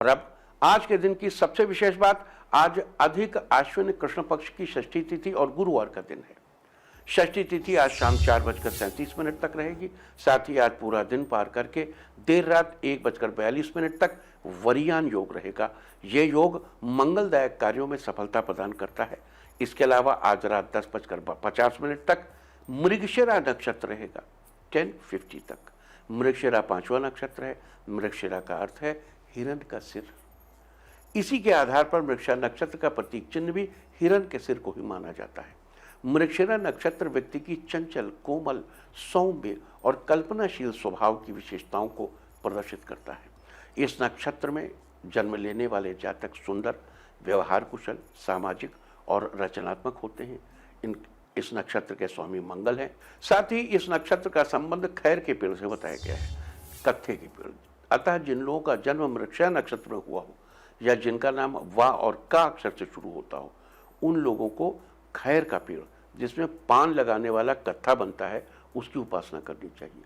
और अब आज के दिन की सबसे विशेष बात, आज अधिक आश्विन कृष्ण पक्ष की षष्ठी तिथि और गुरुवार का दिन है। षष्ठी तिथि आज शाम 4:37 तक रहेगी। साथ ही आज पूरा दिन पार करके देर रात 1:42 तक वरियान योग रहेगा। ये योग मंगलदायक कार्यों में सफलता प्रदान करता है। इसके अलावा आज रात 10:50 तक मृगशिरा नक्षत्र रहेगा 10:50 तक। मृगशिरा 5वां नक्षत्र है। मृगशिरा का अर्थ है हिरण का सिर। इसी के आधार पर मृगशिरा नक्षत्र का प्रतीक चिन्ह भी हिरण के सिर को ही माना जाता है। मृगशिरा नक्षत्र व्यक्ति की चंचल, कोमल, सौम्य और कल्पनाशील स्वभाव की विशेषताओं को प्रदर्शित करता है। इस नक्षत्र में जन्म लेने वाले जातक सुंदर, व्यवहार कुशल, सामाजिक और रचनात्मक होते हैं। इस नक्षत्र के स्वामी मंगल हैं। साथ ही इस नक्षत्र का संबंध खैर के पेड़ से बताया गया है, कत्थे के पेड़। अतः जिन लोगों का जन्म मृगशिरा नक्षत्र में हुआ हो या जिनका नाम वा और का अक्षर से शुरू होता हो, उन लोगों को खैर का पेड़ जिसमें पान लगाने वाला कत्था बनता है, उसकी उपासना करनी चाहिए।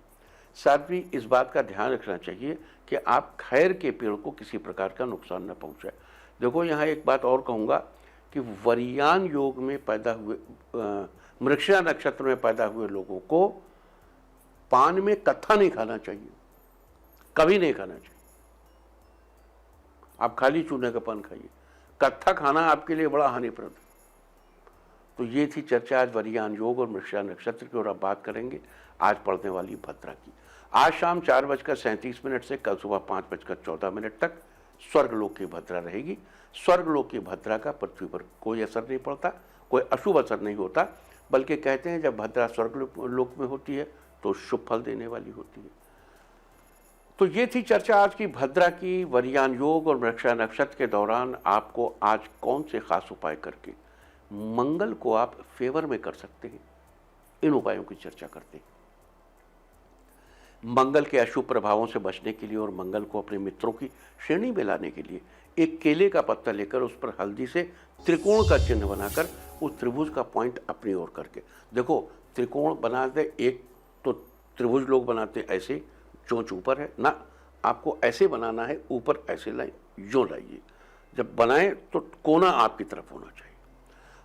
साथ ही इस बात का ध्यान रखना चाहिए कि आप खैर के पेड़ को किसी प्रकार का नुकसान न पहुंचाए। देखो, यहाँ एक बात और कहूँगा कि वरियान योग में पैदा हुए, मृगशिरा नक्षत्र में पैदा हुए लोगों को पान में कत्था नहीं खाना चाहिए, कभी नहीं खाना चाहिए। आप खाली चूने का पान खाइए, कत्था खाना आपके लिए बड़ा हानिप्रद है। तो ये थी चर्चा आज वरियान योग और मृगशिरा नक्षत्र की। और अब बात करेंगे आज पड़ने वाली भद्रा की। आज शाम 4:37 से कल सुबह 5:14 तक स्वर्गलोक की भद्रा रहेगी। स्वर्गलोक की भद्रा का पृथ्वी पर कोई असर नहीं पड़ता, कोई अशुभ असर नहीं होता, बल्कि कहते हैं जब भद्रा स्वर्गलोक में होती है तो शुभ फल देने वाली होती है। तो ये थी चर्चा आज की भद्रा की। वरियान योग और मृगशिरा नक्षत्र के दौरान आपको आज कौन से खास उपाय करके मंगल को आप फेवर में कर सकते हैं, इन उपायों की चर्चा करते हैं। मंगल के अशुभ प्रभावों से बचने के लिए और मंगल को अपने मित्रों की श्रेणी में लाने के लिए एक केले का पत्ता लेकर उस पर हल्दी से त्रिकोण का चिन्ह बनाकर उस त्रिभुज का पॉइंट अपनी ओर करके, देखो त्रिकोण बनाते, एक तो त्रिभुज लोग बनाते ऐसे, चोंच ऊपर है ना, आपको ऐसे बनाना है, ऊपर ऐसे लाइन जो लाइए। जब बनाएं तो कोना आपकी तरफ होना चाहिए।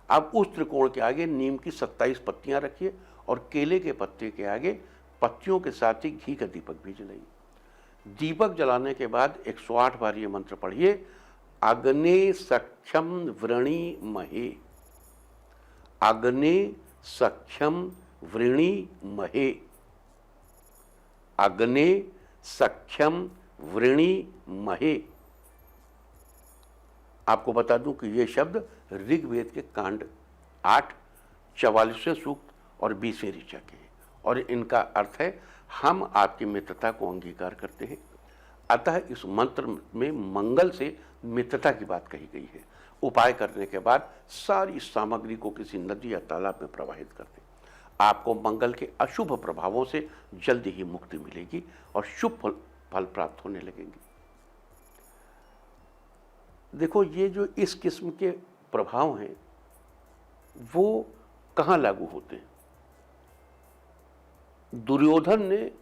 अब उस त्रिकोण के आगे नीम की 27 पत्तियां रखिए और केले के पत्ते के आगे पत्तियों के साथ ही घी का दीपक भी जलाइए। दीपक जलाने के बाद 108 बार ये मंत्र पढ़िए, अग्ने सख्यम वृणी महे, अग्ने सख्यम वृणी महे, अग्ने सख्यम वृणी महे। आपको बता दूं कि ये शब्द ऋग्वेद के कांड 8, 44वें सूक्त और 20वें ऋचा के हैं और इनका अर्थ है हम आपकी मित्रता को अंगीकार करते हैं। अतः इस मंत्र में मंगल से मित्रता की बात कही गई है। उपाय करने के बाद सारी सामग्री को किसी नदी या तालाब में प्रवाहित कर दें। आपको मंगल के अशुभ प्रभावों से जल्दी ही मुक्ति मिलेगी और शुभ फल प्राप्त होने लगेंगे। देखो, ये जो इस किस्म के प्रभाव हैं वो कहाँ लागू होते हैं? दुर्योधन ने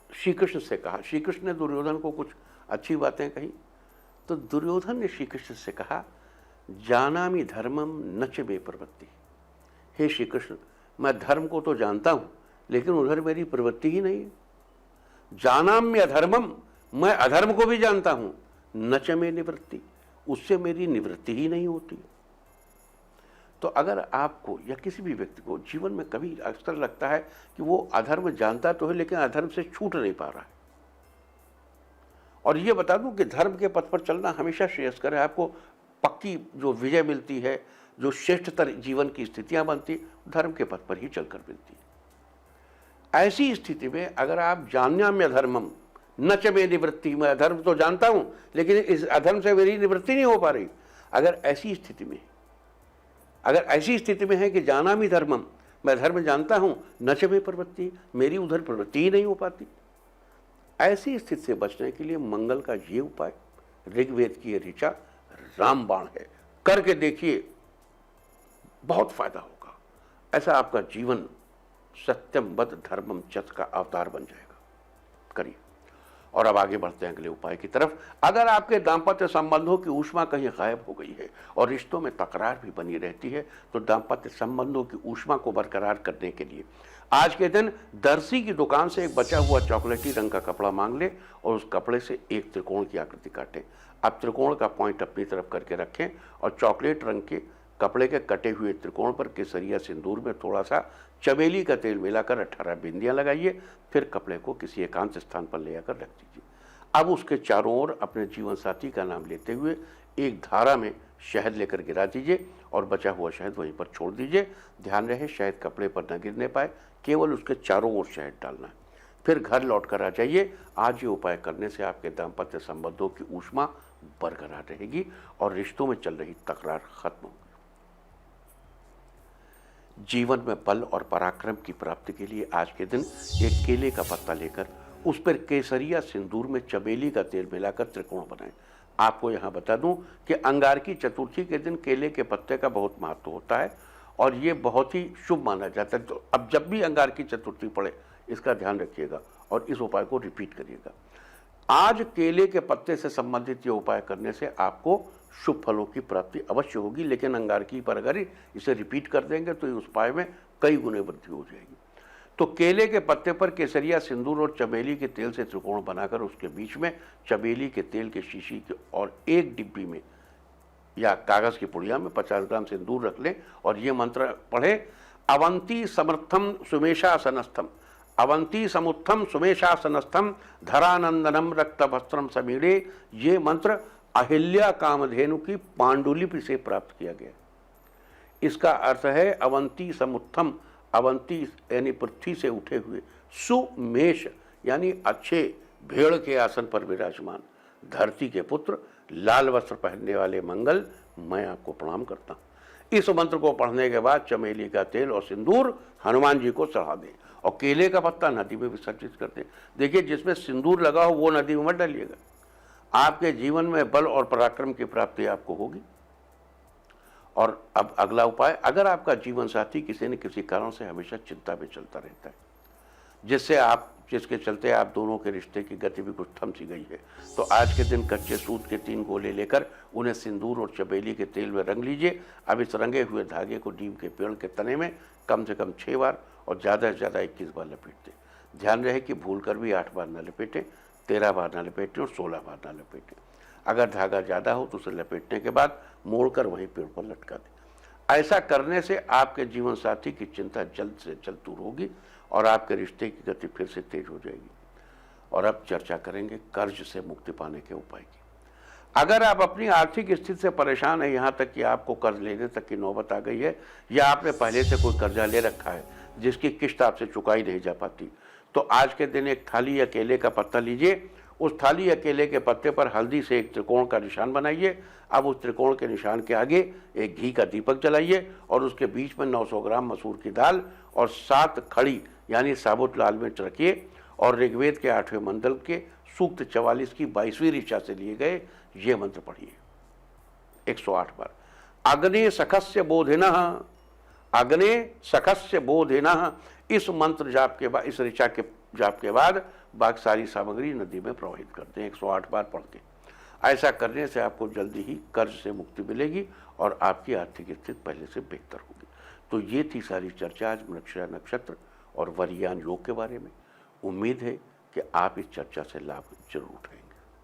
श्री कृष्ण से कहा, श्री कृष्ण ने दुर्योधन को कुछ अच्छी बातें कही, तो दुर्योधन ने श्री कृष्ण से कहा, जानामि धर्मम न च मे प्रवृत्ति। हे श्री कृष्ण, मैं धर्म को तो जानता हूं लेकिन उधर मेरी प्रवृत्ति ही नहीं है। जानाम्य अधर्मम, मैं अधर्म को भी जानता हूं, न च मे निवृत्ति, उससे मेरी निवृत्ति ही नहीं होती। तो अगर आपको या किसी भी व्यक्ति को जीवन में कभी अक्सर लगता है कि वो अधर्म जानता तो है लेकिन अधर्म से छूट नहीं पा रहा है, और ये बता दूं कि धर्म के पथ पर चलना हमेशा श्रेयस्कर है। आपको पक्की जो विजय मिलती है, जो श्रेष्ठतर जीवन की स्थितियां बनती, धर्म के पथ पर ही चलकर मिलती है। ऐसी स्थिति में अगर आप जान्याम्य धर्मम न च मे निवृत्ति, मैं अधर्म तो जानता हूं लेकिन इस अधर्म से मेरी निवृत्ति नहीं हो पा रही, अगर ऐसी स्थिति में है कि जानामि धर्मम, मैं धर्म जानता हूं, न च मे प्रवृत्ति, मेरी उधर प्रवृत्ति ही नहीं हो पाती, ऐसी स्थिति से बचने के लिए मंगल का ये उपाय, ऋग्वेद की ये ऋचा रामबाण है, करके देखिए, बहुत फायदा होगा। ऐसा आपका जीवन सत्यम बद धर्मम चत का अवतार बन जाएगा। करिए। और अब आगे बढ़ते हैं अगले उपाय की तरफ। अगर आपके दाम्पत्य संबंधों की ऊष्मा कहीं गायब हो गई है और रिश्तों में तकरार भी बनी रहती है, तो दाम्पत्य संबंधों की ऊष्मा को बरकरार करने के लिए आज के दिन दर्जी की दुकान से एक बचा हुआ चॉकलेटी रंग का कपड़ा मांग ले और उस कपड़े से एक त्रिकोण की आकृति काटें। आप त्रिकोण का पॉइंट अपनी तरफ करके रखें और चॉकलेट रंग के कपड़े के कटे हुए त्रिकोण पर केसरिया सिंदूर में थोड़ा सा चमेली का तेल मिलाकर 18 बिंदियां लगाइए। फिर कपड़े को किसी एकांत स्थान पर ले जाकर रख दीजिए। अब उसके चारों ओर अपने जीवन साथी का नाम लेते हुए एक धारा में शहद लेकर गिरा दीजिए और बचा हुआ शहद वहीं पर छोड़ दीजिए। ध्यान रहे शहद कपड़े पर न गिरने पाए, केवल उसके चारों ओर शहद डालना है। फिर घर लौट कर आ जाइए। आज ये उपाय करने से आपके दाम्पत्य संबंधों की ऊष्मा बरकरार रहेगी और रिश्तों में चल रही तकरार खत्म होगी। जीवन में बल और पराक्रम की प्राप्ति के लिए आज के दिन एक केले का पत्ता लेकर उस पर केसरिया सिंदूर में चमेली का तेल मिलाकर त्रिकोण बनाएं। आपको यहाँ बता दूं कि अंगारकी चतुर्थी के दिन केले के पत्ते का बहुत महत्व होता है और ये बहुत ही शुभ माना जाता है। तो अब जब भी अंगारकी चतुर्थी पड़े इसका ध्यान रखिएगा और इस उपाय को रिपीट करिएगा। आज केले के पत्ते से संबंधित ये उपाय करने से आपको शुभ फलों की प्राप्ति अवश्य होगी, लेकिन अंगारकी पर अगर इसे रिपीट कर देंगे तो उस उपाय में कई गुने वृद्धि हो जाएगी। तो केले के पत्ते पर केसरिया सिंदूर और चमेली के तेल से त्रिकोण बनाकर उसके बीच में चमेली के तेल के शीशी के और एक डिब्बी में या कागज की पुड़िया में 50 ग्राम सिंदूर रख लें और ये मंत्र पढ़े, अवंती समर्थम सुमेशासनस्थम, अवंती समुत्थम सुमेशासनस्थम, धरानंदनम रक्तवस्त्रम समीरे। ये मंत्र अहिल्या कामधेनु की पांडुलिपि से प्राप्त किया गया। इसका अर्थ है अवंती समुत्थम, अवंती यानी पृथ्वी से उठे हुए, सुमेष यानी अच्छे भेड़ के आसन पर विराजमान, धरती के पुत्र, लाल वस्त्र पहनने वाले मंगल, मैं आपको प्रणाम करता हूं। इस मंत्र को पढ़ने के बाद चमेली का तेल और सिंदूर हनुमान जी को चढ़ा दें और केले का पत्ता नदी में विसर्जित कर दें। देखिए, जिसमें सिंदूर लगा हो वो नदी में मत डालिएगा। आपके जीवन में बल और पराक्रम की प्राप्ति आपको होगी। और अब अगला उपाय, अगर आपका जीवन साथी किसी न किसी कारण से हमेशा चिंता में चलता रहता है, जिसके चलते आप दोनों के रिश्ते की गति भी कुछ थम सी गई है, तो आज के दिन कच्चे सूत के 3 गोले लेकर उन्हें सिंदूर और चमेली के तेल में रंग लीजिए। अब इस रंगे हुए धागे को नीम के पेड़ के तने में कम से कम 6 बार और ज़्यादा से ज़्यादा 21 बार लपेट दें। ध्यान रहे कि भूल कर भी 8 बार न लपेटें, 13 बार न लपेटें और 16 बार न लपेटें। अगर धागा ज़्यादा हो तो उसे लपेटने के बाद मोड़कर वहीं पेड़ पर लटका दें। ऐसा करने से आपके जीवन साथी की चिंता जल्द से जल्द दूर होगी और आपके रिश्ते की गति फिर से तेज हो जाएगी। और अब चर्चा करेंगे कर्ज से मुक्ति पाने के उपाय की। अगर आप अपनी आर्थिक स्थिति से परेशान हैं, यहाँ तक कि आपको कर्ज लेने तक की नौबत आ गई है या आपने पहले से कोई कर्जा ले रखा है जिसकी किस्त आपसे चुकाई नहीं जा पाती, तो आज के दिन एक थाली या केले का पत्ता लीजिए। उस थाली या केले के पत्ते पर हल्दी से एक त्रिकोण का निशान बनाइए। अब उस त्रिकोण के निशान के आगे एक घी का दीपक जलाइए और उसके बीच में 900 ग्राम मसूर की दाल और 7 खड़ी यानी साबुत लाल मिर्च रखिए और ऋग्वेद के 8वें मंडल के सूक्त 44 की 22वीं ऋचा से लिए गए ये मंत्र पढ़िए 108 बार। अग्ने सखस्य बोधिनः, अग्ने सखस्य बोधिनः। इस मंत्र जाप के बाद, इस ऋचा के जाप के बाद बाकी सारी सामग्री नदी में प्रवाहित करते हैं 108 बार पढ़ के। ऐसा करने से आपको जल्दी ही कर्ज से मुक्ति मिलेगी और आपकी आर्थिक स्थिति पहले से बेहतर होगी। तो ये थी सारी चर्चा आज मृगशिरा नक्षत्र और वरियान योग के बारे में। उम्मीद है कि आप इस चर्चा से लाभ जरूर उठाएंगे।